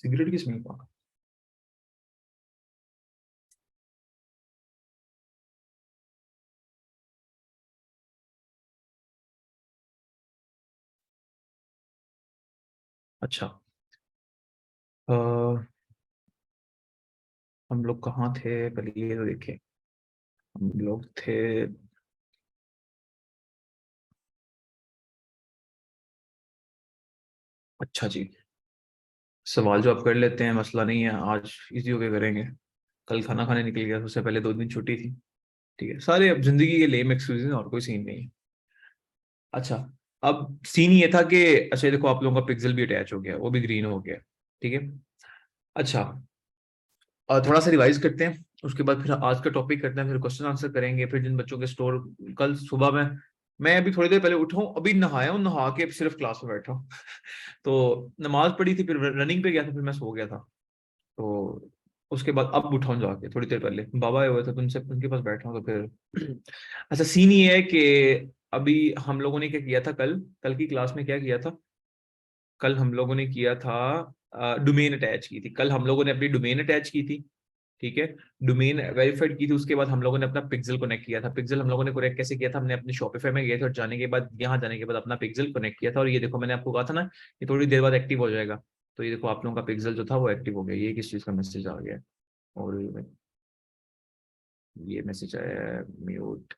Cigarette की smell का। अच्छा। अ, हम लोग कहाँ थे पहले ये तो देखें। हम लोग थे। अच्छा जी। सवाल जवाब कर लेते हैं, मसला नहीं है, आज इजी होके करेंगे। कल खाना खाने निकल गया, उससे पहले 2 दिन छुट्टी थी। ठीक है, सारे अब जिंदगी के लेम एक्सक्यूज हैं और कोई सीन नहीं है। अच्छा। अब सीन ये था कि अच्छा ये देखो, आप लोगों का पिक्सल भी अटैच हो गया, वो भी ग्रीन हो गया। ठीक है। अच्छा। थोड़ा सा रिवाइज करते हैं, उसके बाद फिर आज का टॉपिक करते हैं, फिर क्वेश्चन आंसर करेंगे, फिर जिन बच्चों के स्टोर। कल सुबह में मैं अभी थोड़ी देर पहले उठा हूँ, अभी नहाया हूँ, नहा के सिर्फ क्लास में बैठा हूँ। तो नमाज पढ़ी थी, फिर रनिंग पे गया था, फिर मैं सो गया था। तो उसके बाद अब उठा हूँ जाके, थोड़ी देर पहले बाबा आए हुए थे, तो उनसे उनके पास बैठा हूँ, तो फिर अच्छा सीन ये है कि अभी हम लोगों ने क्या किया था, कल कल की क्लास में क्या किया था। कल हम लोगों ने किया था डोमेन अटैच की थी, कल हम लोगों ने अपनी डोमेन अटैच की थी। ठीक है। डोमेन वेरीफाइड की थी, उसके बाद हम लोगों ने अपना पिक्सल कनेक्ट किया था। पिक्सल हम लोगों ने कनेक्ट कैसे किया था, हमने अपने शॉपिफाई में गए थे और जाने के बाद यहाँ जाने के बाद अपना पिक्सल कनेक्ट किया था, और ये देखो मैंने आपको कहा था ना, ये थोड़ी देर बाद एक्टिव हो जाएगा। तो ये देखो आप लोगों का पिक्सल जो था वो एक्टिव हो गया, ये किस चीज का मैसेज आ गया। और ये मैसेज आया है, म्यूट,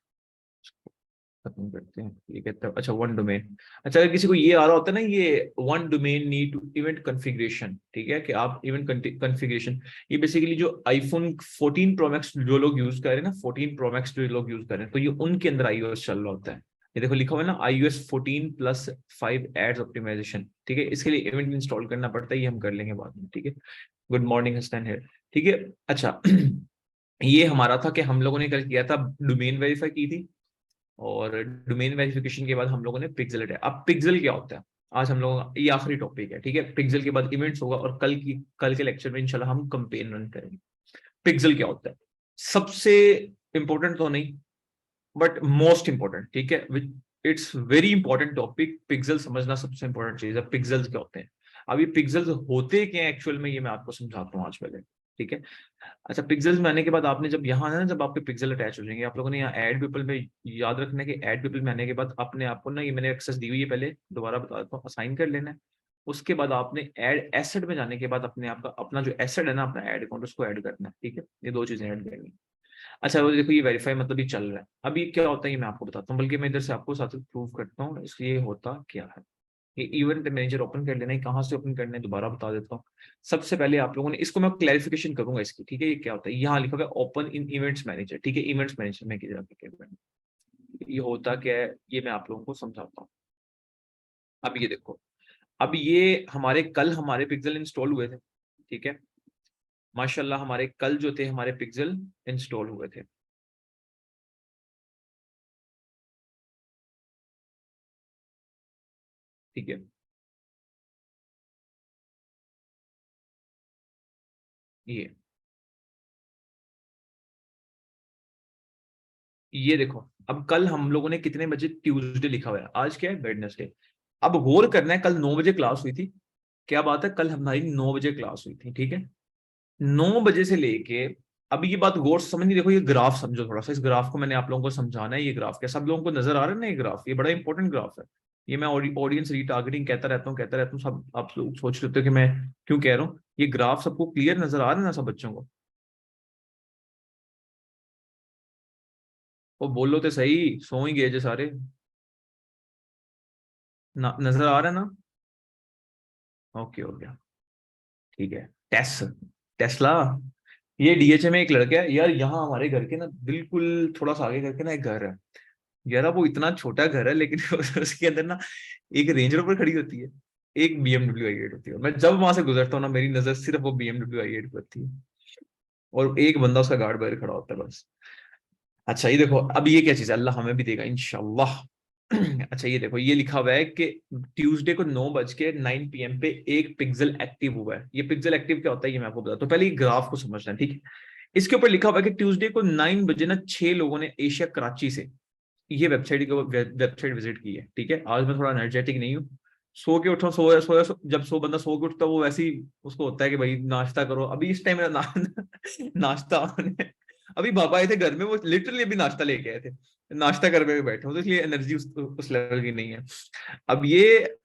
खत्म करते हैं। ये कहता है अच्छा वन डोमेन। अच्छा अगर किसी को ये आ रहा होता है ना, ये one domain need to event configuration, ठीक है, कि आप इवेंट कॉन्फ़िगरेशन, ये बेसिकली जो आईफोन 14 प्रो मैक्स जो लोग यूज कर रहे हैं ना, 14 प्रो मैक्स जो लोग यूज कर रहे हैं, तो ये उनके अंदर iOS चल रहा होता है। ये देखो लिखा हुआ है ना, iOS 14+5 एड्स ऑप्टिमाइजेशन। ठीक है, इसके लिए इवेंट इंस्टॉल करना पड़ता है, ये हम कर लेंगे बाद में। ठीक है। गुड मॉर्निंग हसन है। ठीक है। अच्छा ये हमारा था कि हम लोगों ने कल किया था, डोमेन वेरीफाई की थी, और डोमेन वेरिफिकेशन के बाद हम लोगों ने पिक्सल हटाया। अब पिक्सल क्या होता है, आज हम लोगों का ये आखिरी टॉपिक है। ठीक है, पिक्सल के बाद इवेंट्स होगा, और कल के लेक्चर में इंशाल्लाह हम कंपेन रन करेंगे। पिक्सल क्या होता है, सबसे इंपॉर्टेंट तो नहीं, बट मोस्ट इंपॉर्टेंट। ठीक है, it's very important topic. Pixel समझना सबसे इंपॉर्टेंट चीज है। पिक्सल्स क्या होते हैं, अब ये पिक्सल्स होते क्या हैं एक्चुअल में, ये मैं आपको समझाता हूँ आज पहले। ठीक है। अच्छा पिक्सल्स में आने के बाद आपने जब यहाँ आना ना, जब आपके पिक्सल अटैच हो जाएंगे, आप लोगों ने यहाँ ऐड पीपल में याद रखना है कि ऐड पीपल में आने के बाद अपने आप को ना, ये मैंने एक्सेस दी हुई है, पहले दोबारा बता देता हूँ, असाइन कर लेना है। उसके बाद आपने ऐड एसेट में जाने के बाद अपने आप का अपना जो एसेट है ना, अपना ऐड अकाउंट, उसको ऐड करना है। ठीक है, ये दो चीजें ऐड करनी है। अच्छा वो देखो, ये वेरीफाई मतलब ये चल रहा है। अब ये क्या होता है, ये मैं आपको बताता हूँ, बल्कि मैं इधर से आपको साथ प्रूव करता हूँ इसलिए होता क्या है। ये इवेंट मैनेजर ओपन कर लेना है, कहाँ से ओपन करना है दोबारा बता देता हूँ। सबसे पहले आप लोगों ने इसको, मैं क्लैरिफिकेशन करूंगा इसकी। ठीक है, ये क्या होता है, यहाँ लिखा हुआ है ओपन इन इवेंट्स मैनेजर। ठीक है, इवेंट्स मैनेजर में किधर ये होता क्या है, ये मैं आप लोगों को समझाता हूँ। अब ये देखो, अब ये हमारे कल हमारे पिक्सल इंस्टॉल हुए थे। ठीक है, माशाल्लाह हमारे कल जो थे हमारे पिक्सल इंस्टॉल हुए थे। ठीक है। ये ये देखो, अब कल हम लोगों ने कितने बजे, ट्यूसडे लिखा हुआ है, आज क्या है, वेडनेसडे। अब गौर करना है, कल 9 बजे क्लास हुई थी। क्या बात है, कल हमारी 9 बजे क्लास हुई थी। ठीक है, 9 बजे से लेके, अब ये बात गौर से समझनी, देखो ये ग्राफ समझो थोड़ा सा, इस ग्राफ को मैंने आप लोगों को समझाना है। ये ग्राफ क्या, सब लोगों को नजर आ रहा है ना, ये ग्राफ, ये बड़ा इंपॉर्टेंट ग्राफ है। ये मैं ऑडियंस रीटारगेटिंग कहता रहता हूँ, सब आप लोग सोच लेते हो कि मैं क्यों कह रहा हूँ। ये ग्राफ सबको क्लियर नजर आ रहा है ना, सब बच्चों को। वो बोलो तो सही, सो ही गए जे सारे। नजर आ रहा है ना। ओके हो गया। ठीक है। टेस्ला, ये डीएचए में एक लड़का है यार, यहाँ हमारे घर के ना बिल्कुल थोड़ा सा आगे करके ना एक घर है। यार अब वो इतना छोटा घर है, लेकिन उसके अंदर ना एक रेंज रोवर खड़ी होती है, एक बीएमडब्ल्यू आई 8 होती है। मैं जब वहां से गुजरता हूँ ना, मेरी नजर सिर्फ वो बीएमडब्ल्यू आई 8 पर होती है, और एक बंदा उसका गार्ड बाहर खड़ा होता है बस। अच्छा ये देखो, अब ये क्या चीज है, अल्लाह हमें भी देगा इंशाल्लाह। अच्छा ये देखो, ये लिखा हुआ है कि ट्यूसडे को 9:09 PM पे एक पिक्सल एक्टिव हुआ है। ये पिक्सल एक्टिव क्या होता है, ये मैं आपको बताता हूँ, पहले ये ग्राफ को समझना है। ठीक है, इसके ऊपर लिखा हुआ है कि ट्यूसडे को 9 बजे ना 6 लोगों ने एशिया कराची से ये वेबसाइट विजिट की है। ठीक है, आज मैं थोड़ा एनर्जेटिक नहीं हूँ, सो के उठो, सोया सोया जब बंदा सो के उठता है, वो वैसे ही उसको होता है कि भाई नाश्ता करो। अभी इस टाइम नाश्ता अभी पापा आए थे घर में, वो लिटरली अभी नाश्ता लेके आए थे, नाश्ता करके भी बैठे हो, तो इसलिए एनर्जी उस लेवल की नहीं है। अब ये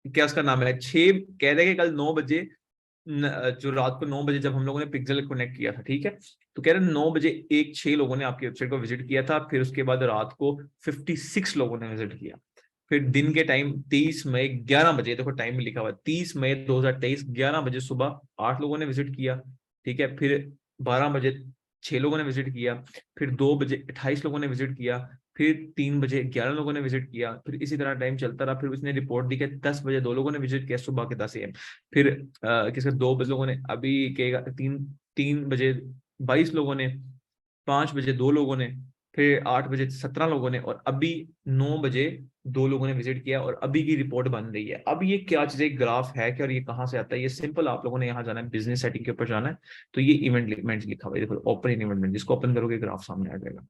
क्या उसका नाम है, 6 कह रहे कि कल 9 बजे, जो रात को 9 बजे जब हम लोगों ने पिक्सल कनेक्ट किया था, ठीक है, तो कह रहे 9 बजे 6 लोगों ने आपकी वेबसाइट को विजिट किया था, फिर उसके बाद रात को 56 लोगों ने विजिट किया, फिर दिन के टाइम 23 मई 11 बजे, देखो टाइम में लिखा हुआ है 30 मई 2023 11 बजे सुबह 8 लोगों ने विजिट किया, ठीक है, फिर 12 बजे 6 लोगों ने विजिट किया, फिर 2 बजे 28 लोगों ने विजिट किया, फिर 3 बजे 11 लोगों ने विजिट किया, फिर इसी तरह टाइम चलता रहा, फिर उसने रिपोर्ट दी कि 10 बजे 2 लोगों ने विजिट किया, सुबह के 10 AM, फिर किसके 2 बजे लोगों ने, अभी के 3 बजे 22 लोगों ने, 5 बजे 2 लोगों ने, फिर 8 बजे 17 लोगों ने, और अभी 9 बजे 2 लोगों ने विजिट किया, और अभी की रिपोर्ट बन रही है। अब ये क्या चीज है, ग्राफ है क्या, और ये कहाँ से आता है, ये सिंपल, आप लोगों ने यहाँ जाना है, बिजनेस सेटिंग के ऊपर जाना है, तो ये इवेंट लिखा हुआ है, देखो ओपन इवेंट, जिसको ओपन करोगे ग्राफ सामने आ जाएगा,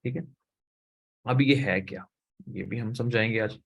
ठीक है। अब ये है क्या, ये भी हम समझाएंगे आज।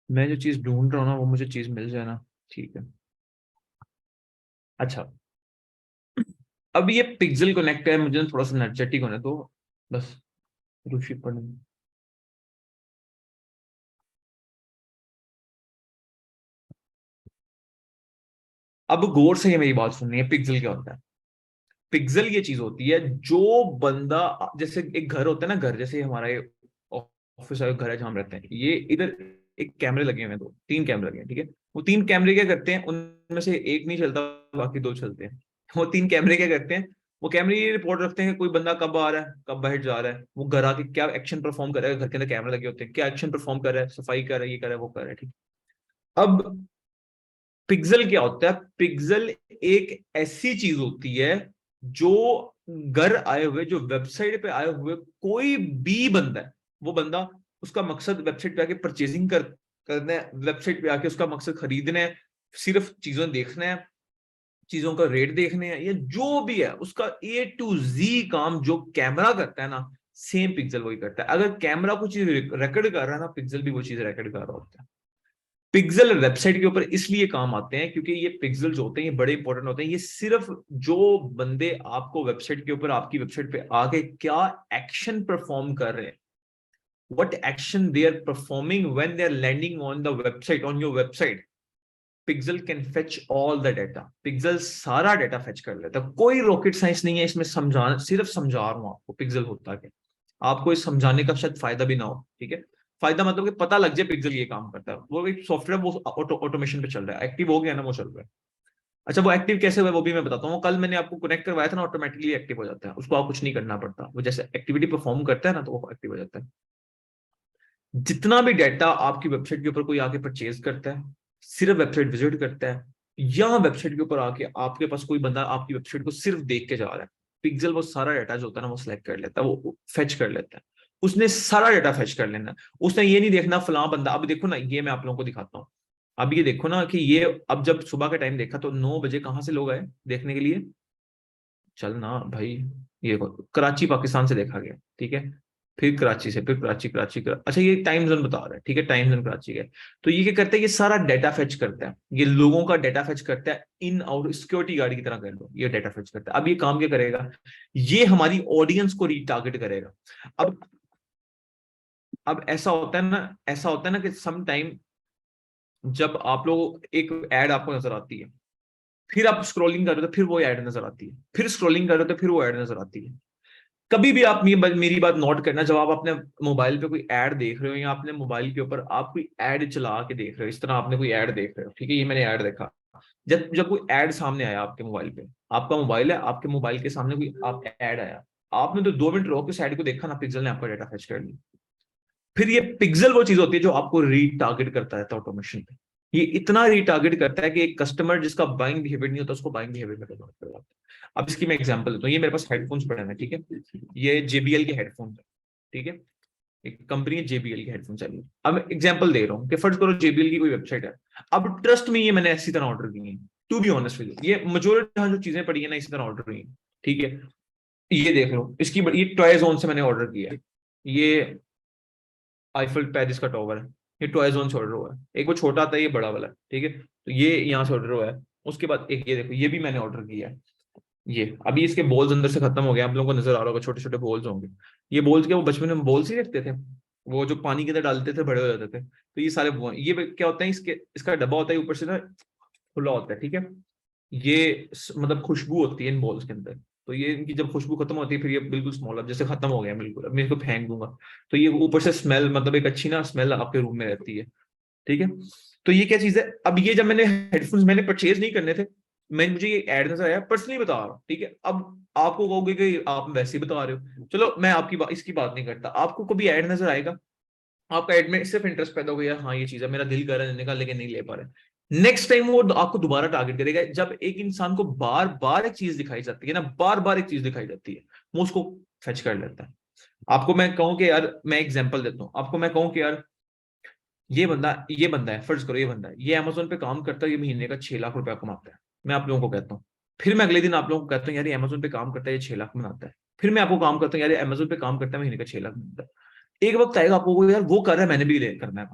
मैं जो चीज ढूंढ रहा हूँ ना, वो मुझे चीज मिल जाए ना, ठीक है। अच्छा, अब ये पिक्सल कनेक्ट है, मुझे थोड़ा सा एनर्जेटिक होने तो, बस रुचि पढ़ने। अब गौर से ये मेरी बात सुननी है, पिक्सल क्या होता है। पिक्सल ये चीज होती है जो बंदा, जैसे एक घर होता है ना, घर जैसे हमारा ये ऑफिस है, घर है जहां हम रहते हैं, ये इधर एक कैमरे लगे हुए हैं, 2 3 कैमरे लगे हैं, ठीक है। वो 3 कैमरे क्या करते हैं, उनमें से एक नहीं चलता, बाकी 2 चलते हैं। वो 3 कैमरे क्या करते हैं, वो कैमरे ये रिपोर्ट रखते हैं कि कोई बंदा कब आ रहा है, कब बाहर जा रहा है, वो घर आके क्या एक्शन परफॉर्म कर रहा है, घर के अंदर कैमरे लगे होते हैं, क्या एक्शन परफॉर्म कर रहा है, सफाई कर रहा है, ये कर रहा है, वो कर रहा है, ठीक है। अब पिक्सल क्या होता है, पिक्सल एक ऐसी चीज होती है जो घर आए हुए, जो वेबसाइट पे आए हुए कोई भी बंदा है, वो बंदा, उसका मकसद वेबसाइट पे आके परचेजिंग करना है, वेबसाइट पे आके उसका मकसद खरीदना है, सिर्फ चीजों देखना है, चीजों का रेट देखने हैं, या जो भी है उसका A to Z काम जो कैमरा करता है ना, सेम पिक्सल वही करता है। अगर कैमरा कुछ चीज रिकॉर्ड कर रहा है ना, पिक्सल भी वो चीज रिकॉर्ड कर रहा होता है। पिक्सल वेबसाइट के ऊपर इसलिए काम आते हैं क्योंकि ये पिक्सल जो होते हैं, ये बड़े इंपॉर्टेंट होते हैं। ये सिर्फ जो बंदे आपको वेबसाइट के ऊपर, आपकी वेबसाइट पे आके क्या एक्शन परफॉर्म कर रहे हैं, what action they are performing when they are landing on the website, on your website, pixel can fetch all the data. Pixel सारा डाटा फेच कर लेता है, कोई रॉकेट साइंस नहीं है इसमें, समझाना, सिर्फ समझा रहा हूं आपको पिक्सल होता है। आपको इस समझाने का शायद फायदा भी ना हो, ठीक है। फायदा मतलब कि पता लग जाए पिक्सल ये काम करता है, वो एक सॉफ्टवेयर, वो ऑटोमेशन पे चल रहा है, एक्टिव हो गया ना, वो चल रहा है। अच्छा, वो एक्टिव कैसे हुआ वो भी मैं बताता हूँ। कल मैंने आपको कनेक्ट करवाया था ना, ऑटोमेटिकली एक्टिव हो जाता है, उसको आप कुछ नहीं करना पड़ता, वो जैसे एक्टिविटी परफॉर्म करता है ना, तो वो एक्टिव हो जाता है। जितना भी डाटा आपकी वेबसाइट के ऊपर कोई आके परचेज करता है, सिर्फ वेबसाइट विजिट करता है, या वेबसाइट के ऊपर आके आपके पास कोई बंदा आपकी वेबसाइट को सिर्फ देख के जा रहा है, पिक्सल वो सारा डाटा जो होता है ना, वो सिलेक्ट कर लेता है, वो फेच कर लेता है। उसने सारा डाटा फेच कर लेना, उसने ये नहीं देखना फलां बंदा। अब देखो ना, ये मैं आप लोगों को दिखाता हूँ। अब ये देखो ना कि ये, अब जब सुबह का टाइम देखा तो 9 बजे कहाँ से लोग आए देखने के लिए, चल ना भाई, ये कराची पाकिस्तान से देखा गया, ठीक है। फिर कराची से, फिर अच्छा ये टाइम जोन बता रहा है, ठीक है, टाइम जोन कराची का है। तो ये क्या करता है, ये सारा डाटा फेच करता है, ये लोगों का डाटा फेच करता है, इन आउट सिक्योरिटी गार्ड की तरह कर लो, ये डाटा फेच करता है। अब ये काम क्या करेगा, ये हमारी ऑडियंस को रीटारगेट करेगा। अब अब ऐसा होता है ना, ऐसा होता है ना कि सम टाइम जब आप लोग एक एड आपको नजर आती है, फिर आप स्क्रॉलिंग कर रहे हो तो फिर वो एड नजर आती है, फिर स्क्रॉलिंग कर रहे हो तो फिर वो एड नजर आती है। कभी भी आप मेरी बात नोट करना, जब आप अपने मोबाइल पे कोई ऐड देख रहे हो, या आपने मोबाइल के ऊपर आप कोई ऐड चला के देख रहे हो, इस तरह आपने कोई ऐड देख रहे हो, ठीक है, ये मैंने ऐड देखा। जब जब कोई ऐड सामने आया आपके मोबाइल पे, आपका मोबाइल है, आपके मोबाइल के सामने कोई आप ऐड आया, आपने तो 2 मिनट रोक के उस ऐड को देखा ना, पिक्सल ने आपका डाटा फेच कर लिया। फिर ये पिक्सल वो चीज होती है जो आपको रीटारगेट करता है ऑटोमेशन पे। ये इतना रीटारगेट करता है कि एक कस्टमर जिसका बाइंग बिहेवियर नहीं होता उसको बाइंग बिहेवियर में कन्वर्ट करवाता है। अब इसकी मैं एग्जांपल देता हूँ। ये मेरे पास हेडफोन्स पड़े हैं, ठीक है, ये JBL के हेडफोन्स है, ठीक है, एक कंपनी है JBL के हेडफोन्स है। अब एग्जांपल दे रहा हूँ कि फर्ज करो JBL की कोई वेबसाइट है। अब ट्रस्ट में ये मैंने इसी तरह ऑर्डर किए हैं, to be honest with you, ये मेजॉरिटी जो चीजें पड़ी है ना इसी तरह ऑर्डर हुई है, ठीक है। ये देख लो, इसकी ये टॉय जोन से मैंने ऑर्डर किया है, ये आईफल पेरिस का टॉवर है, ये टॉय जोन से ऑर्डर हुआ है। एक वो छोटा आता है, ये बड़ा वाला, ठीक है, तो ये यहाँ से ऑर्डर हुआ है। उसके बाद एक ये देखो, ये भी मैंने ऑर्डर किया है। ये अभी इसके बॉल्स अंदर से खत्म हो गए, आप लोगों को नजर आ रहा होगा, छोटे छोटे बॉल्स होंगे। ये बॉल्स के वो बचपन में बॉल्स ही रखते थे, वो जो पानी के अंदर डालते थे बड़े हो जाते थे, तो ये सारे ये क्या होता है, इसके इसका डब्बा होता है ऊपर से ना खुला होता है, ठीक है। ये मतलब खुशबू होती है इन बॉल्स के अंदर, तो ये इनकी जब खुशबू खत्म होती है फिर ये बिल्कुल स्मॉल, अब जैसे खत्म हो गया बिल्कुल, अब मैं इसको फेंक दूंगा, तो ये ऊपर से स्मेल, मतलब एक अच्छी ना स्मेल आपके रूम में रहती है, ठीक है। तो ये क्या चीज है, अब ये जब मैंने हेडफोन्स मैंने परचेज नहीं करने थे, मैं मुझे ये एड नजर आया, पर्सनली बता रहा हूँ, ठीक है। अब आपको कहोगे कि आप वैसे ही बता रहे हो, चलो मैं आपकी इसकी बात नहीं करता, आपको कभी एड नजर आएगा, आपका एड में सिर्फ इंटरेस्ट पैदा हो गया, हाँ ये चीज है, मेरा दिल कर रहा है लेने का लेकिन नहीं ले पा रहे, नेक्स्ट टाइम वो आपको दोबारा टारगेट करेगा। जब एक इंसान को बार बार एक चीज दिखाई जाती है ना, बार बार एक चीज दिखाई जाती है, वो उसको फेच कर लेता है। आपको मैं कहूं कि यार, मैं एग्जांपल देता हूँ आपको, मैं कहूं कि यार ये बंदा है, फर्ज करो ये बंदा है, ये अमेजोन पे काम करता है, ये महीने का 6 लाख रुपया कमाता है, मैं आप लोगों को कहता हूँ। फिर मैं अगले दिन आप लोगों को कहता हूँ यार ये अमेजोन पे काम करता है, ये 6 लाख बनाता है। फिर मैं आपको काम करता हूँ यार ये अमेजोन पे काम करता है, महीने का 6 लाख बनाता है। एक वक्त आएगा आपको यार वो कर रहा है, मैंने भी करना है।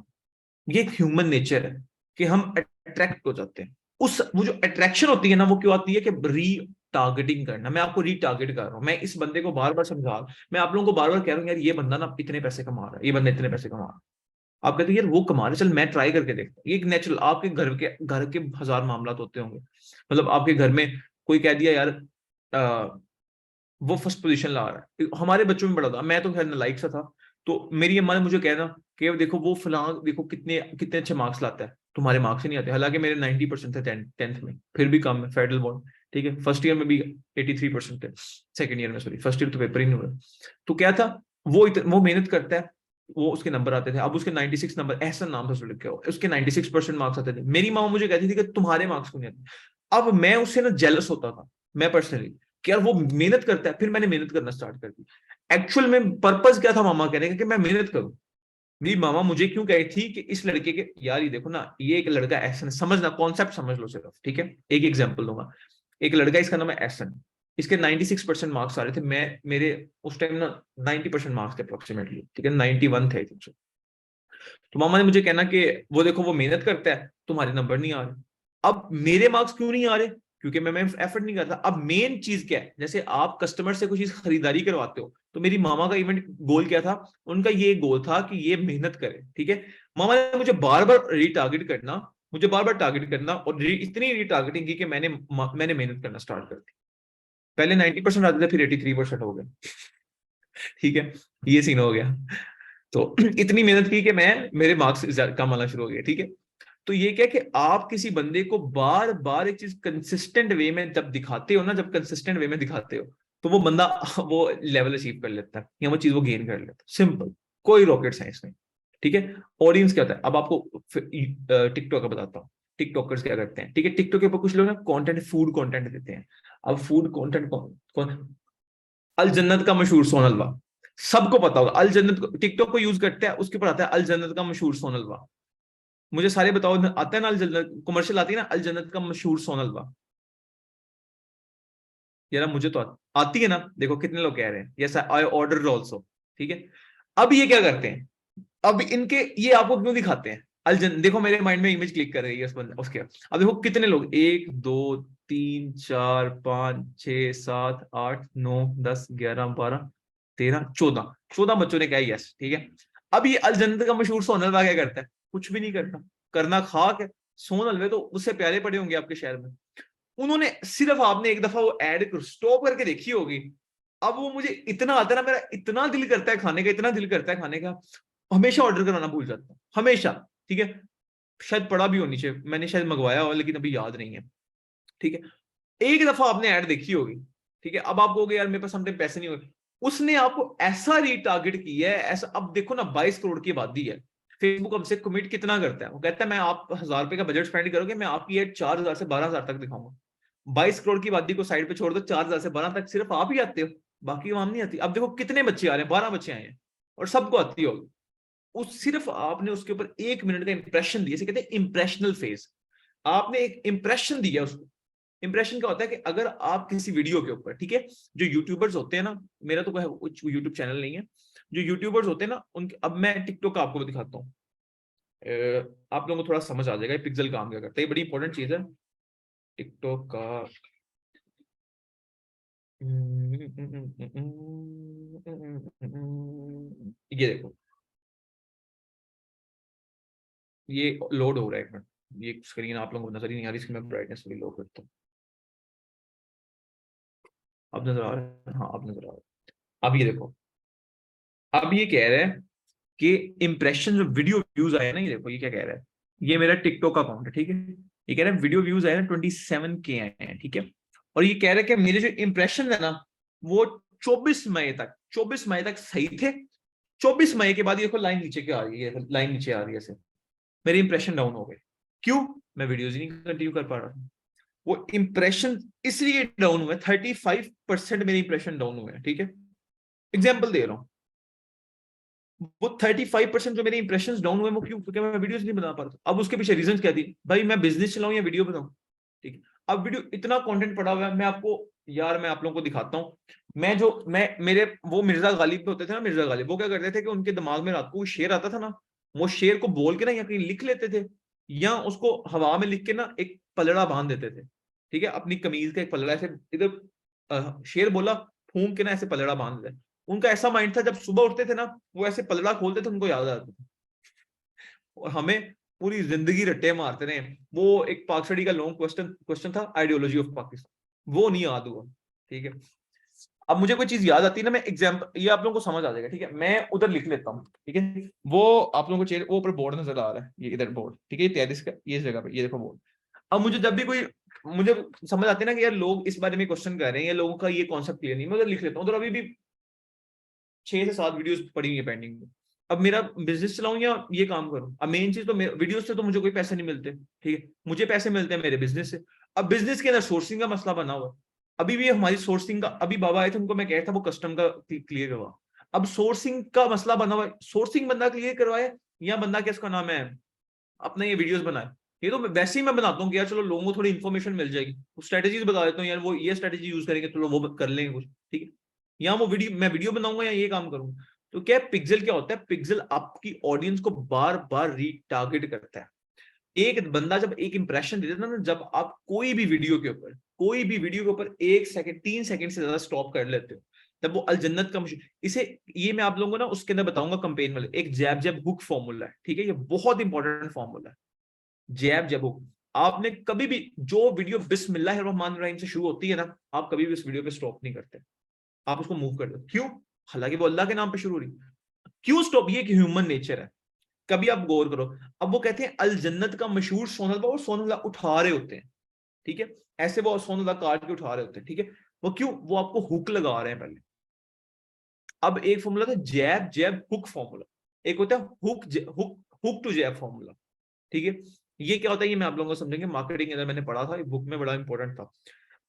ये एक ह्यूमन नेचर है कि हम अट्रैक्ट हो जाते हैं। उस वो जो अट्रैक्शन होती है ना, वो क्यों आती है कि री टारगेटिंग करना, मैं आपको रीटारगेट कर रहा हूं, मैं इस बंदे को बार बार समझा, मैं आप लोगों को बार बार कह रहा हूं यार ये बंदा ना इतने पैसे कमा रहा है, ये बंदा इतने पैसे कमा रहा है। आप कहते हो यार वो कमा रहे, चल मैं ट्राई करके देखता हूं। ये एक नेचुरल, आपके घर के हजार मामला होते होंगे, मतलब आपके घर में कोई कह दिया यार वो फर्स्ट पोजीशन ला रहा है, हमारे बच्चों में बड़ा था, मैं तो खैर नालायक सा था, तो मेरी अम्मा ने मुझे कहना कि देखो वो फलां देखो कितने कितने अच्छे मार्क्स लाता है, तुम्हारे मार्क्स ही नहीं आते, हालांकि मेरे 90% थे टेंथ में, फिर भी कम है, फेडरल बोर्ड, ठीक है। फर्स्ट ईयर में भी 83% थे, सेकंड ईयर में सॉरी, फर्स्ट ईयर तो पेपर ही नहीं हुआ। तो क्या था, वो मेहनत करता है, वो उसके नंबर आते थे, अब उसके 96 नंबर, ऐसा नाम था उसको लिखा हुआ, उसके 96% मार्क्स आते थे। मेरी माँ मुझे कहती थी कि तुम्हारे मार्क्स क्यों नहीं आते। अब मैं उससे ना जेलस होता था, मैं पर्सनली, कि यार वो मेहनत करता है, फिर मैंने मेहनत करना स्टार्ट कर दी। एक्चुअल में पर्पस क्या था मामा कहने का, कि मैं मेहनत करूं। मेरी मामा मुझे क्यों कही थी कि इस लड़के के, यार ये देखो ना, ये एक लड़का एहसन, समझना कॉन्सेप्ट समझ लो सिर्फ, ठीक है। एक एग्जांपल दूंगा, एक लड़का, इसका नाम है एहसन, इसके 96% मार्क्स आ रहे थे, मैं मेरे उस टाइम ना 90% मार्क्स थे अप्रोक्सीमेटली, ठीक है, 91 थे आई। तो मामा ने मुझे कहना कि वो देखो वो मेहनत करता है, तुम्हारे नंबर नहीं आ रहे। अब मेरे मार्क्स क्यों नहीं आ रहे, क्योंकि मैं एफर्ट नहीं करता। अब मेन चीज क्या है, जैसे आप कस्टमर से कुछ चीज खरीदारी करवाते हो, तो मेरी मामा का इवेंट गोल क्या था, उनका ये गोल था कि ये मेहनत करे, ठीक है। मामा ने मुझे बार बार रीटारगेट करना, मुझे बार बार टारगेट करना, और इतनी रीटारगेटिंग की कि मैंने मेहनत करना स्टार्ट कर दी। पहले 90% आते थे, फिर 83% हो गए, ठीक है, ये सीन हो गया। तो इतनी मेहनत की कि मैं मेरे मार्क्स कम आना शुरू हो गए, ठीक है। तो ये क्या कि आप किसी बंदे को बार बार एक चीज कंसिस्टेंट वे में जब दिखाते हो ना, जब कंसिस्टेंट वे में दिखाते हो, तो वो बंदा वो लेवल अचीव कर लेता है, या वो चीज वो गेन कर लेता है, सिंपल, कोई रॉकेट साइंस नहीं, ठीक है। ऑडियंस क्या होता है, अब आपको टिकटॉक का बताता हूँ। टिकटॉकर्स क्या करते हैं, ठीक है, टिकटॉक के ऊपर कुछ लोग ना कंटेंट, फूड कंटेंट देते हैं। अब फूड कंटेंट कौन, अल जन्नत का मशहूर सोन हलवा, सबको पता होगा अल जन्नत, टिकटॉक को यूज करते हैं, उसके ऊपर आता है अल जन्नत का मशहूर सोन हलवा। मुझे सारे बताओ, आता है ना अल जन्नत, कमर्शियल आती है ना, अल जन्नत का मशहूर सोन हलवा। यार मुझे तो आती है ना, देखो कितने लोग कह रहे हैं यस आई ऑर्डर ऑल्सो, ठीक है। अब ये क्या करते हैं, अब इनके ये आपको क्यों दिखाते हैं अलजन, देखो मेरे माइंड में इमेज क्लिक कर रही है उस बंदे उसके, अब देखो कितने लोग, 1 2 3 4 5 6 7 8 9 10 11 12 13 14 बच्चों ने कहा यस, ठीक है। अब ये अल जन्नत का मशहूर सोन हलवा क्या करता है, कुछ भी नहीं करता, करना खाक है। सोन हलवे तो उससे प्यारे पड़े होंगे आपके शहर में। उन्होंने सिर्फ, आपने एक दफा वो एड स्टॉप करके देखी होगी, अब वो मुझे इतना आता है ना, मेरा इतना दिल करता है खाने का, इतना दिल करता है खाने का, हमेशा ऑर्डर कराना भूल जाता हूँ, हमेशा, ठीक है। शायद पड़ा भी हो नीचे, मैंने शायद मंगवाया हो लेकिन अभी याद नहीं है, ठीक है। एक दफा आपने ऐड देखी होगी, ठीक है, अब आप कहोगे यार मेरे पास समटाइम पैसे नहीं होते, उसने आपको ऐसा रीटारगेट किया है, ऐसा, अब देखो ना 22 करोड़ की आबादी है, फेसबुक हमसे कमिट कितना करता है, वो कहता है मैं आप 1000 रुपए का बजट स्पेंड करोगे, मैं आपकी एड 4000 से 12000 तक दिखाऊंगा। 22 करोड़ की वादी को साइड पे छोड़ दो, 4000 से 12 तक सिर्फ आप ही आते हो, बाकी आवाम नहीं आती। अब देखो कितने बच्चे आ रहे हैं, 12 बच्चे आए हैं और सबको आती होगी। उस सिर्फ आपने उसके ऊपर 1 मिनट का इंप्रेशन दिया, इसे कहते हैं इंप्रेशनल फेज। आपने एक इंप्रेशन दिया उसको। इंप्रेशन क्या होता है कि अगर आप किसी वीडियो के ऊपर, ठीक है, जो यूट्यूबर्स होते हैं ना, मेरा तो कोई यूट्यूब चैनल नहीं है, जो यूट्यूबर्स होते हैं ना उनके, अब मैं टिकटॉक का आपको दिखाता हूँ, आप लोगों को थोड़ा समझ आ जाएगा पिक्सल काम क्या करता है, ये बड़ी इंपॉर्टेंट चीज है टिकटॉक का। ये देखो, ये लोड हो रहा है, एक मिनट, ये स्क्रीन आप लोगों को नजर ही नहीं आ रही, इसकी मैं ब्राइटनेस थोड़ी लो करता हूँ। अब नजर आ रहा है, हाँ अब नजर आ रहा है। अब ये देखो, अब ये कह रहे हैं कि इंप्रेशन जो वीडियो व्यूज आए ना, ये देखो ये क्या कह रहा है, ये मेरा टिकटॉक अकाउंट है, ठीक है, ये कह रहा है वीडियो व्यूज आए ना 27K आए हैं, ठीक है, और ये कह रहा है कि मेरे जो इंप्रेशन है ना वो 24 मई तक सही थे। 24 मई के बाद ये देखो लाइन नीचे क्या आ रही है, लाइन नीचे आ रही है ऐसे, मेरे इंप्रेशन डाउन हो गए। क्यों? मैं वीडियोज ही नहीं कंटिन्यू कर पा रहा था। वो इंप्रेशन इसलिए डाउन हुए, 35% मेरे इंप्रेशन डाउन हुए, ठीक है, एग्जाम्पल दे रहा हूँ। वो 35% जो मेरे इंप्रेशंस डाउन हुए, वो क्यों? क्योंकि मैं वीडियोस नहीं बना पा रहा था। अब उसके पीछे रीजन क्या थी, भाई मैं बिजनेस चलाऊं या वीडियो बनाऊं, ठीक है। अब वीडियो इतना कंटेंट पड़ा हुआ है, मैं आपको, यार मैं आप लोगों को दिखाता हूँ। मैं मेरे वो मिर्जा गालिब पे होते थे ना, मिर्जा गालिब वो क्या करते थे कि उनके दिमाग में रात को शेर आता था ना, वो शेर को बोल के ना या कहीं लिख लेते थे, या उसको हवा में लिख के ना एक पलड़ा बांध देते थे, ठीक है, अपनी कमीज का एक पलड़ा ऐसे इधर, शेर बोला, फूंक के ना ऐसे पलड़ा बांध दे। उनका ऐसा माइंड था, जब सुबह उठते थे ना वो ऐसे पलड़ा खोलते थे, उनको याद आता था। और हमें पूरी जिंदगी रट्टे मारते रहे। वो एक पाकसड़ी का लॉन्ग क्वेश्चन क्वेश्चन था, आइडियोलॉजी ऑफ पाकिस्तान, वो नहीं याद हुआ, ठीक है। अब मुझे कोई चीज याद आती है ना, मैं एग्जाम्पल, ये आप लोगों को समझ आ जाएगा, ठीक है, मैं उधर लिख लेता हूँ, ठीक है। वो आप लोगों को चेहरे वो ऊपर बोर्ड नजर आ रहा है, ये इधर बोर्ड, ठीक है, ये 33 का ये जगह पे, ये देखो बोर्ड। अब मुझे जब भी कोई, मुझे समझ आती है ना कि यार लोग इस बारे में क्वेश्चन कर रहे हैं या लोगों का ये कॉन्सेप्ट क्लियर नहीं, मैं उधर लिख लेता हूँ। उधर अभी भी 6 से 7 वीडियोस पड़ी हुई है पेंडिंग में। अब मेरा बिजनेस चलाऊं या ये काम करूं, अब मेन चीज तो वीडियो से तो मुझे कोई पैसे नहीं मिलते, ठीक है, मुझे पैसे मिलते हैं मेरे बिजनेस से। अब बिजनेस के अंदर सोर्सिंग का मसला बना हुआ है। अभी भी हमारी सोर्सिंग का, अभी बाबा आए थे उनको मैं कह था वो कस्टम का क्लियर करवा। अब सोर्सिंग का मसला बना हुआ है, सोर्सिंग बंदा क्लियर करवाए या बंदा क्या उसका नाम है अपना ये वीडियोस बनाए। ये तो वैसे ही मैं बनाता हूँ कि यार चलो लोगों को थोड़ी इन्फॉर्मेशन मिल जाएगी, स्ट्रेटेजीज बता देता हूँ, यार वो ये स्ट्रेटेजी यूज करेंगे तो वो कर लेंगे कुछ, ठीक है, या वो वीडियो मैं वीडियो बनाऊंगा या ये काम करूंगा। तो क्या पिक्सल क्या होता है, पिक्सल आपकी ऑडियंस को बार बार रीटारगेट करता है। एक बंदा जब एक इंप्रेशन दे देता है ना, जब आप कोई भी वीडियो के ऊपर 1 सेकंड 3 सेकंड से ज्यादा स्टॉप कर लेते हो, तब वो अल जन्नत का मशहूर, इसे ये मैं आप लोगों को ना उसके अंदर बताऊंगा कंपेन वाले, एक जैब जैब हुक फॉर्मूला है, ठीक है, ये बहुत इंपॉर्टेंट फॉर्मूला है, जैब जैब हुक। आपने कभी भी जो वीडियो बिस्मिल्लाह रहमान रहीम से शुरू होती है ना, आप कभी भी उस वीडियो पे स्टॉप नहीं करते, आप उसको मूव कर दो। क्यों? हालांकि वो अल्लाह के नाम पे शुरू हो रही, क्यों स्टॉप? ये कि ह्यूमन नेचर है। कभी आप गौर करो, अब वो कहते हैं अल जन्नत का मशहूर सोनलदा, और सोनलदा उठा रहे होते हैं, ठीक है, ऐसे वो सोनलदा काट के उठा रहे होते हैं, ठीक है, वो क्यों? वो आपको हुक लगा रहे हैं पहले। अब एक फॉर्मूला था जैब जैब हुक फॉर्मूला, एक होता है hook hook hook to jab formula, ठीक है। ये क्या होता है ये मैं आप लोगों को समझेंगे, मार्केटिंग के अंदर मैंने पढ़ा था, बुक में बड़ा इंपॉर्टेंट था।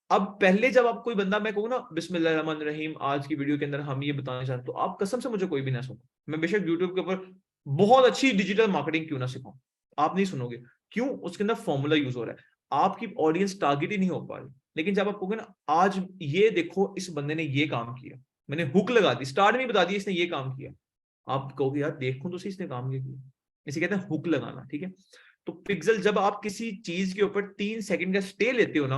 अब पहले जब आप कोई बंदा, मैं कहूँ ना बिस्मिल्लाहिर्रहमानिर्रहीम आज की वीडियो के अंदर हम ये बताना चाहते, तो आप कसम से मुझे कोई भी ना सुनो, मैं बेशक यूट्यूब के ऊपर बहुत अच्छी डिजिटल मार्केटिंग क्यों ना सिखाऊं, आप नहीं सुनोगे। क्यों? उसके अंदर फॉर्मूला यूज हो रहा है, आपकी ऑडियंस टारगेट ही नहीं हो पा रही। लेकिन जब आप कहोगे ना आज ये देखो इस बंदे ने ये काम किया, मैंने हुक लगा दी, स्टार्ट में बता दिया इसने ये काम किया, आप कहोगे यार देखो तो सही इसने काम किया। इसे कहते हैं हुक लगाना, ठीक है। तो पिक्सल, जब आप किसी चीज के ऊपर 3 सेकंड का स्टे लेते हो ना,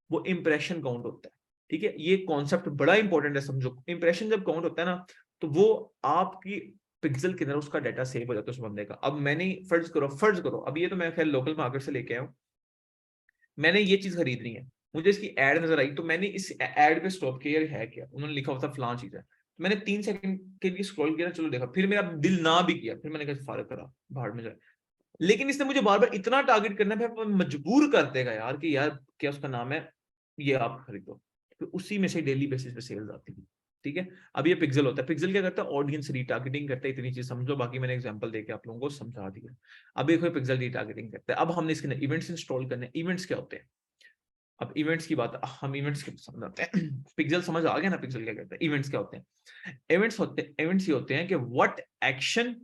वो इंप्रेशन काउंट होता है, ठीक है। ये कॉन्सेप्ट बड़ा इंपॉर्टेंट है, समझो। इंप्रेशन जब काउंट होता है ना, तो वो आपकी पिक्सल के अंदर उसका डाटा सेव हो जाता है उस बंदे का। अब मैंने फर्ज करो अब ये तो मैं खैर लोकल मार्केट से लेके आया हूँ, मैंने ये चीज खरीदनी है, मुझे इसकी एड नजर आई, तो मैंने इस एड पे स्टॉप किया, है क्या, उन्होंने लिखा हुआ था फलां चीज है, तो मैंने 3 सेकंड के लिए स्क्रॉल किया, चलो देखा, फिर मेरा दिल ना भी किया, फिर मैंने कहा फारक करा, भाड़ में जाए। लेकिन इसने मुझे बार बार इतना टारगेट करना है, मजबूर कर देगा यार कि यार क्या उसका नाम है, ये आप खरीदो, तो उसी में से डेली बेसिस पे सेल्स आती है, ठीक है। अब ये पिक्सल होता है, पिक्सल क्या करता है, ऑडियंस रीटारगेटिंग करता है, इतनी चीज समझो, बाकी मैंने एग्जांपल देके आप लोगों को समझा दिया। अब एक पिक्सल रीटारगेटिंग करता है, अब हमने इसके अंदर इवेंट्स इंस्टॉल करने। इवेंट्स क्या होते हैं, अब इवेंट्स की बात, हम इवेंट्स के समझाते हैं। पिक्सल समझ आ गया ना, पिक्सल क्या करता है, इवेंट्स क्या होते हैं, इवेंट्स ये होते हैं कि व्हाट एक्शन,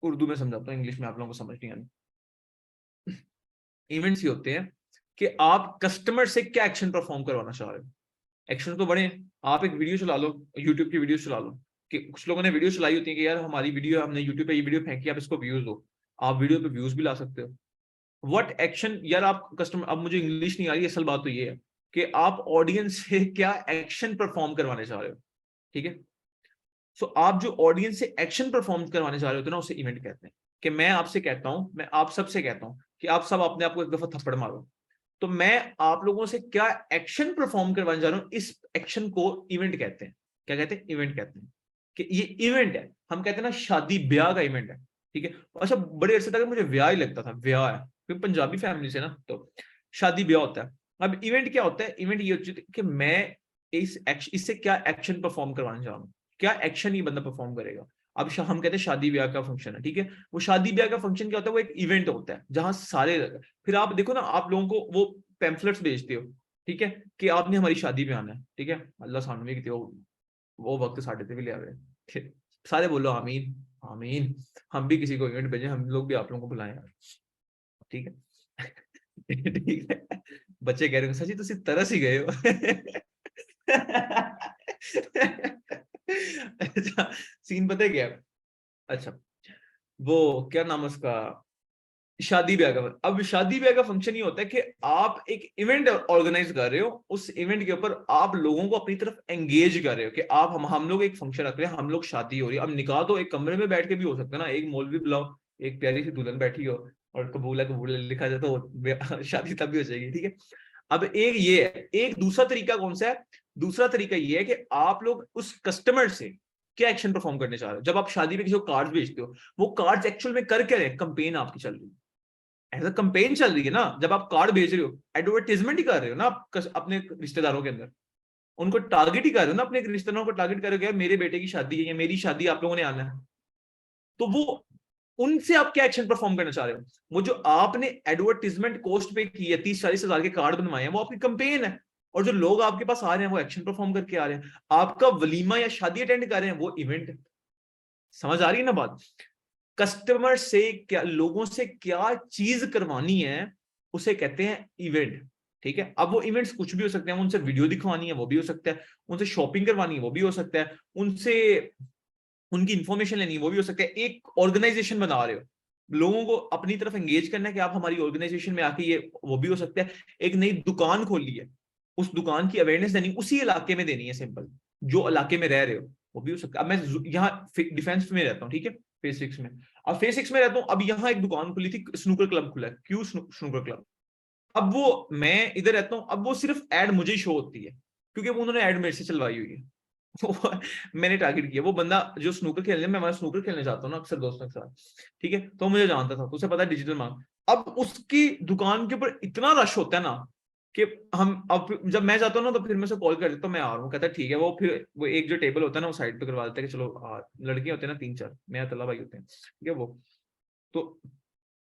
उर्दू में समझाता हूँ, इंग्लिश में आप लोगों को समझ नहीं आनी। इवेंट्स ये होते हैं कि आप कस्टमर से क्या एक्शन परफॉर्म करवाना चाह रहे हो। एक्शन तो बड़े, आप एक वीडियो चला लो, यूट्यूब की वीडियो चला लो, कि कुछ लोगों ने वीडियो चलाई होती है कि यार हमारी वीडियो, हमने यूट्यूब पे ये वीडियो फेंकी, आप इसको व्यूज दो। आप वीडियो पे व्यूज भी ला सकते हो। व्हाट एक्शन, यार आप कस्टमर, अब मुझे इंग्लिश नहीं आ रही, असल बात तो ये है कि आप ऑडियंस से क्या एक्शन परफॉर्म करवाने चाह रहे हो, ठीक है। सो आप जो ऑडियंस से एक्शन परफॉर्म करवाने चाह रहे हो ना, उसे इवेंट कहते हैं। कि मैं आपसे कहता हूं, मैं आप सबसे कहता हूं कि आप सब अपने आप को एक दफा थप्पड़ मारो, तो मैं आप लोगों से क्या एक्शन परफॉर्म करवाने जा रहा हूं, इस एक्शन को इवेंट कहते हैं। क्या कहते हैं, इवेंट कहते हैं। कि ये इवेंट है, हम कहते हैं ना शादी ब्याह का इवेंट है, ठीक है। अच्छा, बड़े अरसे तक मुझे ब्याह ही लगता था, ब्याह है क्योंकि पंजाबी फैमिली से ना, तो शादी ब्याह होता है। अब इवेंट क्या होता है, इवेंट ये होता है कि मैं इससे क्या एक्शन परफॉर्म करवाने जा रहा हूँ, क्या एक्शन ये बंदा परफॉर्म करेगा। अब हम कहते हैं शादी ब्याह का फंक्शन है, ठीक है। वो शादी ब्याह का फंक्शन क्या होता है, वो एक इवेंट होता है जहां सारे, फिर आप देखो ना, आप लोगों को वो पैम्फलेट्स भेजते हो, ठीक है, कि आपने हमारी शादी में आना है, ठीक है। अल्लाह सामने भी वो वक्त साढ़े पे भी ले आवे, सारे बोलो आमीन आमीन। हम भी किसी को इवेंट भेजें, हम लोग भी आप लोगों को बुलाएं यार, ठीक है। ठीक है, बच्चे कह रहे हो सची तुसी तरस ही गए हो। अच्छा, सीन पता है क्या, अच्छा वो क्या नाम है उसका, शादी ब्याह का। अब शादी ब्याह का फंक्शन ये होता है कि आप एक इवेंट ऑर्गेनाइज कर रहे हो, उस इवेंट के ऊपर आप लोगों को अपनी तरफ एंगेज कर रहे हो कि आप हम लोग एक फंक्शन रख रहे हैं, हम लोग शादी हो रही है। अब निकाह तो एक कमरे में बैठ के भी हो सकता है ना, एक मौलवी बुलाओ, एक प्यारी सी दुल्हन बैठी हो और कबूला कबूला लिखा जाए तो शादी तब भी हो जाएगी, ठीक है। अब एक ये है, एक दूसरा तरीका कौन सा है, दूसरा तरीका ये है कि आप लोग उस कस्टमर से क्या एक्शन परफॉर्म करने चाह रहे हो। जब आप शादी में किसी को कार्ड भेजते हो, वो कार्ड एक्चुअल में कर क्या रहे हैं, कंपेन आपकी चल रही है, एज अ कंपेन चल रही है ना। जब आप कार्ड भेज रहे हो, एडवर्टाइजमेंट ही कर रहे हो ना आप अपने रिश्तेदारों के अंदर, उनको टारगेट ही कर रहे हो ना, अपने रिश्तेदारों को टारगेट कर रहे हो, मेरे बेटे की शादी है या मेरी शादी आप लोगों ने आना है। तो वो उनसे आप क्या एक्शन परफॉर्म करना चाह रहे हो, वो जो आपने एडवर्टाइजमेंट कॉस्ट पे की है, 30-40 हजार के कार्ड बनवाए हैं, वो आपकी कंपेन है। और जो लोग आपके पास आ रहे हैं वो एक्शन परफॉर्म करके आ रहे हैं, आपका वलीमा या शादी अटेंड कर रहे हैं, वो इवेंट है। समझ आ रही है ना बात, कस्टमर से क्या, लोगों से क्या चीज करवानी है, उसे कहते हैं इवेंट, ठीक है। अब वो इवेंट्स कुछ भी हो सकते हैं, उनसे वीडियो दिखवानी है वो भी हो सकता है, उनसे शॉपिंग करवानी है वो भी हो सकता है, उनसे उनकी इंफॉर्मेशन लेनी है वो भी हो सकता है। एक ऑर्गेनाइजेशन बना रहे हो, लोगों को अपनी तरफ एंगेज करना है कि आप हमारी ऑर्गेनाइजेशन में आके, ये वो भी हो सकता है। एक नई दुकान खोली है, उस दुकान की अवेयरनेस देनी, उसी इलाके में देनी है, सिंपल, जो इलाके में रह रहे हो, वो भी हो सकता है। अब मैं यहाँ डिफेंस में रहता हूँ, ठीक है, फेज 6 में। अब फेज 6 में रहता हूँ, अब यहाँ एक दुकान खुली थी, स्नूकर क्लब खुला है, क्यों स्नूकर क्लब। अब वो, मैं इधर रहता हूँ, अब वो सिर्फ एड मुझे ही शो होती है क्योंकि वो उन्होंने एड मेरे से चलवाई हुई है। मैंने टारगेट किया, वो बंदा जो स्नूकर खेलने, मैं स्नूकर खेलने जाता हूँ ना अक्सर दोस्तों के साथ, ठीक है, तो मुझे जानता था, तो उसे पता है डिजिटल मार्क। अब उसकी दुकान के ऊपर इतना रश होता है ना कि हम, अब जब मैं जाता हूँ ना, तो फिर मैं उसे कॉल कर देता हूँ, मैं आ रहा हूँ, कहता है ठीक है। वो फिर वो एक जो टेबल होता है ना, वो साइड पे करवा देता है कि चलो, लड़के होते हैं ना 3-4, मैं तला भाई होते हैं, ठीक है वो। तो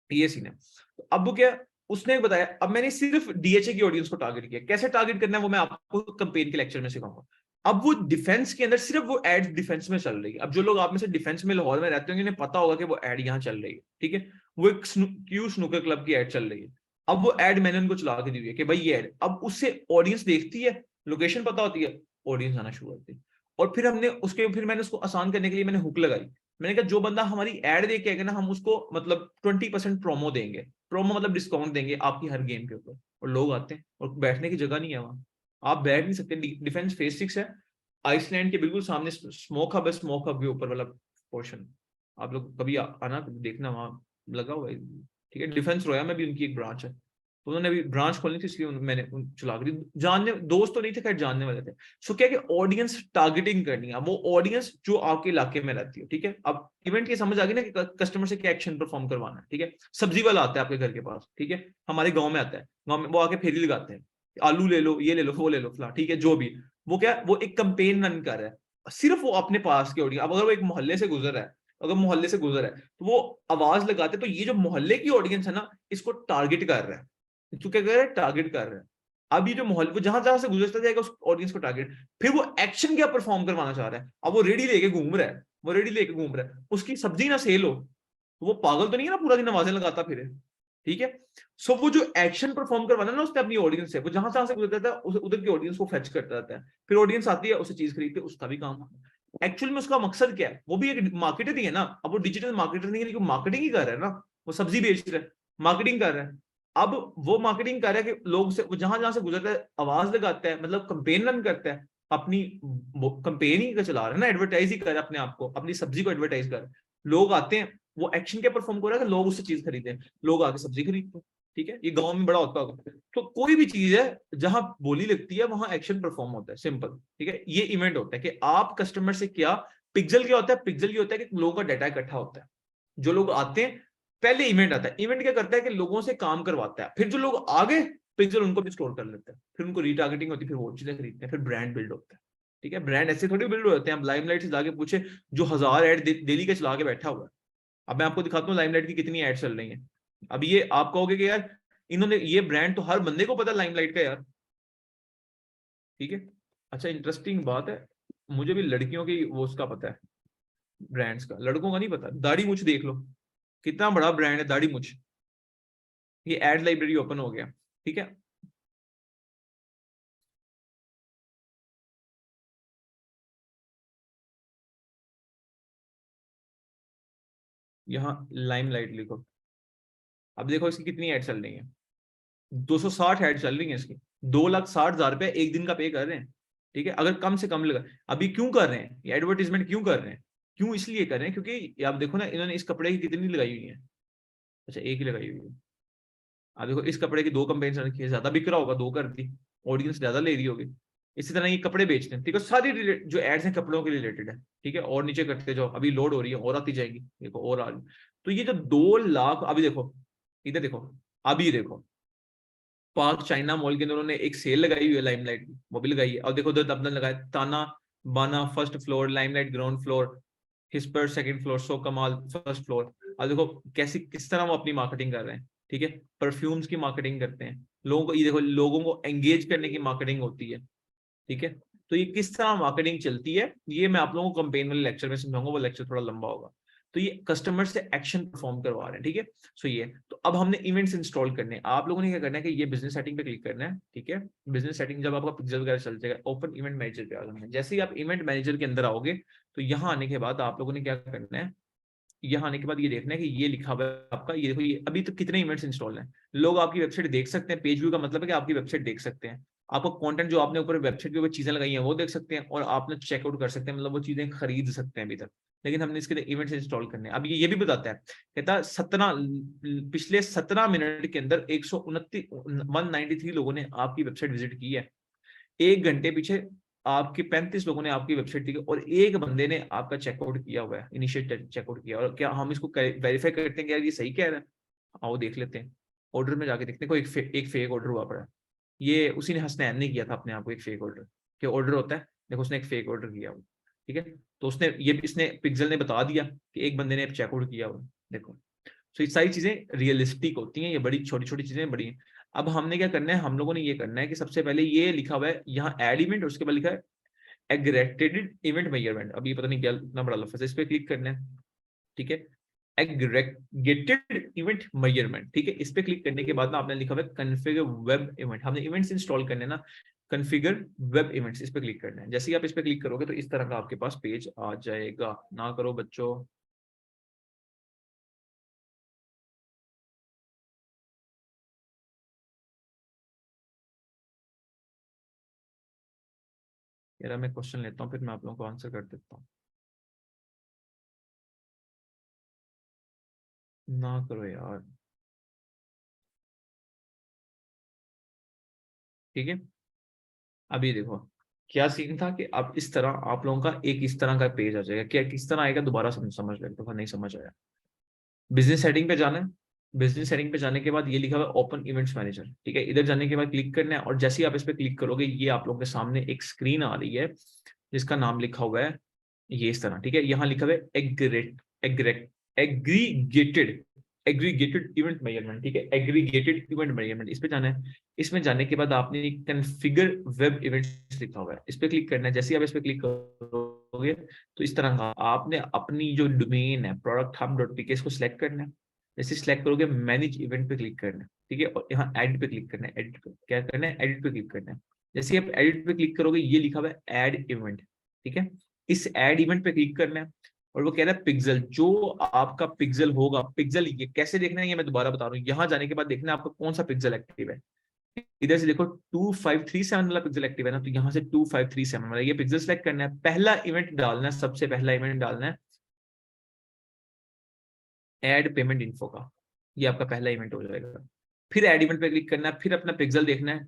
ये सीन है। तो अब वो क्या, उसने बताया, अब मैंने सिर्फ डीएचए की ऑडियंस को टारगेट किया, कैसे टारगेट करना है वो मैं आपको कंपेन के लेक्चर में सिखाऊंगा। अब वो डिफेंस के अंदर सिर्फ वो एड डिफेंस में चल रही है। अब जो लोग आप में से डिफेंस में लाहौर में रहते होंगे, उन्हें पता होगा कि वो एड यहाँ चल रही है, ठीक है। वो एक क्यू स्नूकर क्लब की एड चल रही है। अब वो एड मैंने उनको चला के दी हुई है कि भाई ये एड, अब उससे ऑडियंस देखती है, लोकेशन पता होती है, ऑडियंस आना शुरू होती है। और फिर हमने उसके, फिर मैंने उसको आसान करने के लिए मैंने हुक लगाई। मैंने कहा जो बंदा हमारी एड देख के आएगा ना, हम उसको मतलब 20% प्रोमो देंगे। प्रोमो मतलब डिस्काउंट देंगे आपकी हर गेम के ऊपर। और लोग आते हैं, और बैठने की जगह नहीं है वहां, आप बैठ नहीं सकते। डिफेंस फेज 6 है, आइसलैंड के बिल्कुल सामने स्मोक हब है, स्मोक हब के ऊपर वाला पोर्शन। आप लोग कभी आना, देखना, वहां लगा हुआ है, ठीक है। डिफेंस रोया में भी उनकी एक ब्रांच है, तो उन्होंने अभी ब्रांच खोलनी थी, इसलिए मैंने चला दी। जानने दोस्त तो नहीं थे, खैर जानने वाले थे। सो क्या कि ऑडियंस टारगेटिंग करनी है, वो ऑडियंस जो आपके इलाके में रहती है, ठीक है। अब इवेंट की समझ आ गई ना कि कस्टमर से क्या एक्शन परफॉर्म करवाना है, ठीक है। सब्जी वाला आता है आपके घर के पास, ठीक है, हमारे गांव में आता है, गांव में वो आके फेरी लगाते हैं, आलू ले लो, ये ले लो, वो ले लो, फला, ठीक है, जो भी। वो क्या, वो एक कंपेन रन कर रहा है सिर्फ वो अपने पास के ऑडियंस। अब अगर वो एक मोहल्ले से गुजर रहा है, अगर मोहल्ले से गुजर है तो वो आवाज लगाते, तो ये जो मोहल्ले की ऑडियंस है ना, इसको टारगेट कर रहा है। तो क्या कर रहा है, टारगेट कर रहा है। अब ये जो मोहल्ले, वो जहां जहां से गुजरता जाएगा उस ऑडियंस को टारगेट, फिर वो एक्शन क्या परफॉर्म करवाना चाह रहा है। अब वो रेडी लेके घूम रहा है, वो रेडी लेके घूम रहा है, उसकी सब्जी ना सेल हो, तो वो पागल तो नहीं है ना पूरा दिन आवाजें लगाता फिरे, ठीक है। सो वो जो एक्शन परफॉर्म करवाना है ना उसने अपनी ऑडियंस से, वो जहां जहां से गुजरता है उधर की ऑडियंस को फेच करता रहता है, फिर ऑडियंस आती है उसे चीज खरीदते, उसका भी काम है। एक्चुअल में उसका मकसद क्या है, वो भी एक मार्केटर ही है ना। अब वो डिजिटल मार्केटर नहीं है लेकिन मार्केटिंग ही कर रहा है ना, वो सब्जी बेच रहा है, मार्केटिंग कर रहा है। अब वो मार्केटिंग कर रहा है कि लोग से, वो जहां जहां से गुजरता है आवाज लगाता है, मतलब कंपेन रन करता है, अपनी कंपेन ही चला रहा है ना, एडवर्टाइज ही कर रहा है अपने आप को, अपनी सब्जी को एडवर्टाइज कर रहा है। लोग आते हैं, वो एक्शन क्या परफॉर्म कर रहा है कि लोग उससे चीज खरीदे, लोग आके सब्जी खरीदते हैं, ठीक है। ये गांव में बड़ा होता होगा। तो कोई भी चीज है जहां बोली लगती है वहां एक्शन परफॉर्म होता है, सिंपल, ठीक है। ये इवेंट होता है कि आप कस्टमर से क्या, पिक्सल क्या होता है, पिक्सल ये होता है कि लोगों का डाटा इकट्ठा होता है, जो लोग आते हैं, पहले इवेंट आता है। इवेंट क्या करता है कि लोगों से काम करवाता है, फिर जो लोग आगे, पिक्सल उनको भी स्टोर कर लेते हैं, फिर उनको रीटारगेटिंग होती है, फिर वो चीजें खरीदते हैं, फिर ब्रांड बिल्ड होता है, ठीक है। ब्रांड ऐसे थोड़ी बिल्ड होते हैं। अब लाइमलाइट से जाके पूछे, जो 1000 ऐड डेली के चला के बैठा हुआ है, अब मैं आपको दिखाता हूँ लाइमलाइट की कितनी एड चल रही है। अब ये आप कहोगे कि यार इन्होंने, ये ब्रांड तो हर बंदे को पता लाइमलाइट का यार, ठीक है। अच्छा, इंटरेस्टिंग बात है, मुझे भी लड़कियों की वो उसका पता है, ब्रांड्स का, लड़कों का नहीं पता। दाढ़ी मुछ देख लो, कितना बड़ा ब्रांड है दाढ़ी मुछ, ये एड लाइब्रेरी ओपन हो गया, ठीक है। यहाँ लाइमलाइट लिखो, अब देखो इसकी कितनी एड चल रही है, 260 ऐड चल रही है इसकी, 2,60,000 रुपए एक दिन का पे कर रहे हैं, ठीक है। अगर कम से कम लगा, अभी क्यों कर रहे हैं ये एडवर्टीजमेंट, क्यों कर रहे हैं, क्यों इसलिए कर रहे हैं क्योंकि आप देखो ना, इन्होंने इस कपड़े की कितनी लगाई हुई है, अच्छा एक ही लगाई हुई है। अब देखो इस कपड़े की 2 कंपेन्स रखी है, ज्यादा बिक रहा होगा, 2 कर दी, ऑडियंस ज्यादा ले रही होगी। इसी तरह ये कपड़े बेचते हैं, ठीक है, सारी जो एड्स हैं कपड़ों के रिलेटेड है, ठीक है। और नीचे करते जाओ, अभी लोड हो रही है और आती जाएगी, देखो और आ रही। तो ये जो 2 लाख, अभी देखो इधर देखो, अभी देखो पार्क चाइना मॉल के अंदर उन्होंने एक सेल लगाई हुई है लाइमलाइट की, वो भी लगाई है। और देखो उधर अपना लगाया Tana Bana first floor, limelight ground floor, whisper second floor, so Kamal first floor. अब देखो कैसी, किस तरह वो अपनी मार्केटिंग कर रहे हैं, ठीक है। परफ्यूम्स की मार्केटिंग करते हैं, लोगों को ये देखो, लोगों को एंगेज करने की मार्केटिंग होती है, ठीक है। तो ये किस तरह मार्केटिंग चलती है, ये मैं आप लोगों को कंपेन वाले लेक्चर में समझाऊंगा, वो लेक्चर थोड़ा लंबा होगा। तो ये कस्टमर से एक्शन परफॉर्म करवा रहे हैं, ठीक है। सो ये तो अब हमने इवेंट्स इंस्टॉल करने हैं, आप लोगों ने क्या करना है कि ये बिजनेस सेटिंग पे क्लिक करना है, ठीक है। बिजनेस सेटिंग जब आपका पिक्चर वगैरह चल जाएगा, ओपन इवेंट मैनेजर पे आ जाना है। जैसे ही आप इवेंट मैनेजर के अंदर आओगे, तो यहाँ आने के बाद आप लोगों ने क्या करना है, यहाँ आने के बाद ये देखना है कि ये लिखा हुआ है आपका, ये देखो ये अभी तक कितने इवेंट्स इंस्टॉल हैं। लोग आपकी वेबसाइट देख सकते हैं, पेज व्यू का मतलब है कि आपकी वेबसाइट देख सकते हैं, आपका कंटेंट जो आपने ऊपर वेबसाइट के ऊपर चीजें लगाई हैं वो देख सकते हैं, और आपने चेकआउट कर सकते हैं, मतलब वो चीजें खरीद सकते हैं अभी तक। लेकिन हमने इसके लिए इवेंट्स इंस्टॉल करने हैं। अब ये भी बताता है, कहता है 17 पिछले 17 मिनट के अंदर 129 193 लोगों ने आपकी वेबसाइट विजिट की है, 1 घंटे पीछे आपके 35 लोगों ने आपकी वेबसाइट देखी, और एक बंदे ने आपका चेकआउट किया हुआ है, इनिशिएट चेकआउट किया। और क्या हम इसको वेरीफाई करते हैं कि यार ये सही कह रहा है, आओ देख लेते हैं। ऑर्डर में जाके देखते हैं, कोई एक फेक ऑर्डर हुआ पड़ा है। ये उसी ने हसनैन ने किया था अपने आप को एक फेक ऑर्डर, कि ऑर्डर होता है, देखो उसने एक फेक ऑर्डर किया हुआ, ठीक है। तो उसने ये, इसने पिक्सल ने बता दिया कि एक बंदे ने चेकआउट किया हुआ, देखो। तो ये सारी चीजें रियलिस्टिक होती हैं, ये बड़ी छोटी छोटी चीजें बड़ी हैं। अब हमने क्या करना है, हम लोगों ने ये करना है कि सबसे पहले ये लिखा हुआ है यहाँ एड इवेंट, उसके बाद लिखा है एग्रेगेटेड इवेंट मेजरमेंट। अब ये पता नहीं क्या इतना बड़ा लफ्ज है, इस पे क्लिक करना है, ठीक है। एग्रेगेटेड इवेंट मेजरमेंट, ठीक है। इस पे क्लिक करने के बाद ना आपने लिखा हुआ है कॉन्फ़िगर वेब इवेंट, हमने इवेंट्स इंस्टॉल करने ना, कॉन्फ़िगर वेब इवेंट्स, इस पे क्लिक करना है। जैसे ही आप इस पे क्लिक करोगे तो इस तरह का आपके पास पेज आ जाएगा। ना करो बच्चों, यार मैं क्वेश्चन लेता हूँ फिर मैं आप लोगों को आंसर कर देता हूँ। ना करो यार, ठीक है। अभी देखो क्या सीन था कि अब इस तरह आप लोगों का एक इस तरह का पेज आ जाएगा, क्या किस तरह आएगा दोबारा समझ लेते हो, नहीं समझ आया। बिजनेस सेटिंग पे जाना है, बिजनेस सेटिंग पे जाने के बाद ये लिखा हुआ है ओपन इवेंट्स मैनेजर, ठीक है। इधर जाने के बाद क्लिक करना है और जैसे ही आप इस पे क्लिक करोगे ये आप लोगों के सामने एक स्क्रीन आ रही है जिसका नाम लिखा हुआ है ये इस तरह, ठीक है। यहाँ लिखा हुआ है एग्रीगेटेड एग्रीगेटेड इवेंट मेजरमेंट, ठीक है। एग्रीगेटेड इवेंट मेजरमेंट, इस पे जाना है। इसमें जाने के बाद आपने कॉन्फ़िगर वेब इवेंट्स लिखा हुआ है, इस पे क्लिक करना है। जैसे ही आप इस पे क्लिक करोगे तो इस तरह का आपने अपनी जो डोमेन है प्रोडक्ट हब डॉट पी के इसको सिलेक्ट करना है। जैसे सिलेक्ट करोगे मैनेज इवेंट पे क्लिक करना है, ठीक है। और यहाँ एडिट पे क्लिक करना है, एडिट पे क्या करना है, एडिट पे क्लिक करना है। जैसे आप एडिट पे क्लिक करोगे ये लिखा हुआ है ऐड इवेंट, ठीक है। इस ऐड इवेंट पे क्लिक करना है और वो कह रहा है पिक्सल, जो आपका पिक्सल होगा, पिक्सल ये कैसे देखना है ये मैं दोबारा बता रहा हूँ। यहाँ जाने के बाद देखना है आपका कौन सा पिक्सल एक्टिव है। इधर से देखो 2537 वाला पिक्सल एक्टिव है ना, तो यहाँ से 2537 वाला ये पिक्सल सेलेक्ट करना है। पहला इवेंट डालना है, सबसे पहला इवेंट डालना है ऐड पेमेंट इन्फो का, ये आपका पहला इवेंट हो जाएगा। फिर ऐड इवेंट पे क्लिक करना है, फिर अपना पिक्सल देखना है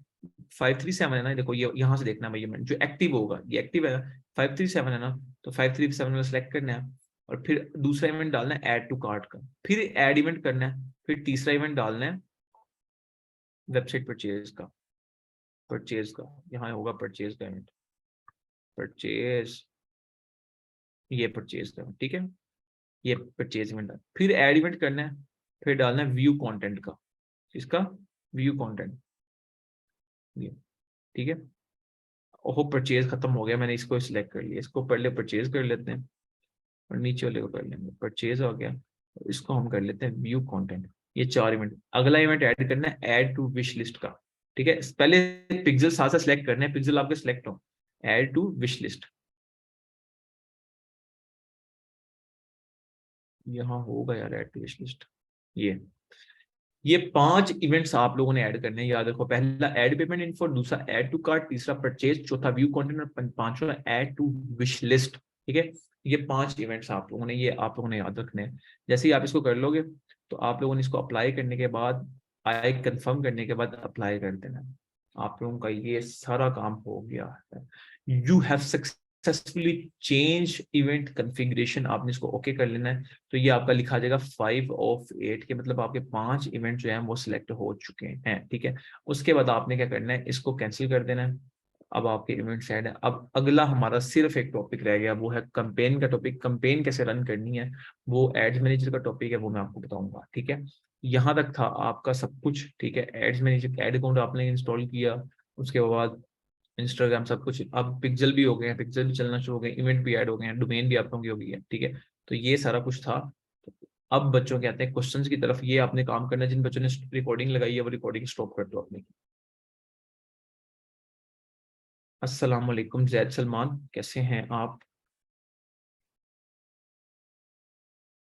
537 है ना, देखो ये यहाँ से देखना है भाई इवेंट जो एक्टिव होगा, ये एक्टिव है 537 है ना, तो 537 में सेलेक्ट करना है और फिर दूसरा इवेंट डालना है ऐड टू कार्ट का, फिर ऐड इवेंट करना है, फिर तीसरा इवेंट डालना है वेबसाइट परचेज का यहाँ होगा परचेज का इवेंट, परचेज, ये परचेज का, ठीक है। ये परचेज इवेंट, फिर ऐड इवेंट करना है, फिर डालना है व्यू कंटेंट का, इसका व्यू कंटेंट, ये ठीक है। ओहो परचेज खत्म हो गया, मैंने इसको सिलेक्ट कर लिया, इसको पहले परचेज कर लेते हैं और नीचे वाले को कर लेंगे, परचेज हो गया। इसको हम कर लेते हैं व्यू कंटेंट। ये 4 इवेंट, अगला इवेंट ऐड करना है ऐड टू विश लिस्ट का, ठीक है। पहले पिक्सल साथ साथ सिलेक्ट करना है, पिक्सल आपके सिलेक्ट हो, ऐड टू विश लिस्ट, यहाँ होगा यार ऐड टू विश लिस्ट। ये 5 इवेंट्स आप लोगों ने ऐड करने हैं, याद रखो। पहला ऐड पेमेंट इन्फो, दूसरा ऐड टू कार्ट, तीसरा परचेज, चौथा व्यू कंटेंट और पांचवा ऐड टू विश लिस्ट, ठीक है। ये 5 इवेंट्स आप लोगों ने, ये आप लोगों ने याद रखने हैं। जैसे ही आप इसको कर लोगे तो आप लोगों ने इसको अप्लाई करने के बाद, आई कंफर्म करने के बाद अप्लाई कर देना, आप लोगों का ये सारा काम हो गया है। You have successfully change event configuration, आपने इसको ओके कर लेना है। तो ये आपका लिखा जाएगा 5 ऑफ 8 के, मतलब आपके 5 इवेंट जो हैं वो सिलेक्ट हो चुके हैं, ठीक है। उसके बाद आपने क्या करना है, इसको कैंसिल कर देना है। अब आपके इवेंट सेट है। अब अगला हमारा सिर्फ एक टॉपिक रह गया, वो है कंपेन का टॉपिक। कंपेन कैसे रन करनी है वो एड्स मैनेजर का टॉपिक है, वो मैं आपको बताऊंगा, ठीक है। यहाँ तक था आपका सब कुछ, ठीक है। एड्स मैनेजर एड अकाउंट आपने इंस्टॉल किया, उसके बाद इंस्टाग्राम सब कुछ, अब पिक्सल भी हो गए हैं, पिक्सल भी चलना शुरू हो गए, इवेंट भी ऐड हो गए हैं, डोमेन भी आप लोगों की हो गई है, ठीक है। तो ये सारा कुछ था। अब बच्चों के आते हैं क्वेश्चंस की तरफ, ये आपने काम करना है। जिन बच्चों ने रिकॉर्डिंग लगाई है वो रिकॉर्डिंग स्टॉप कर दो अपनी। अस्सलाम वालेकुम जैद सलमान, कैसे हैं आप?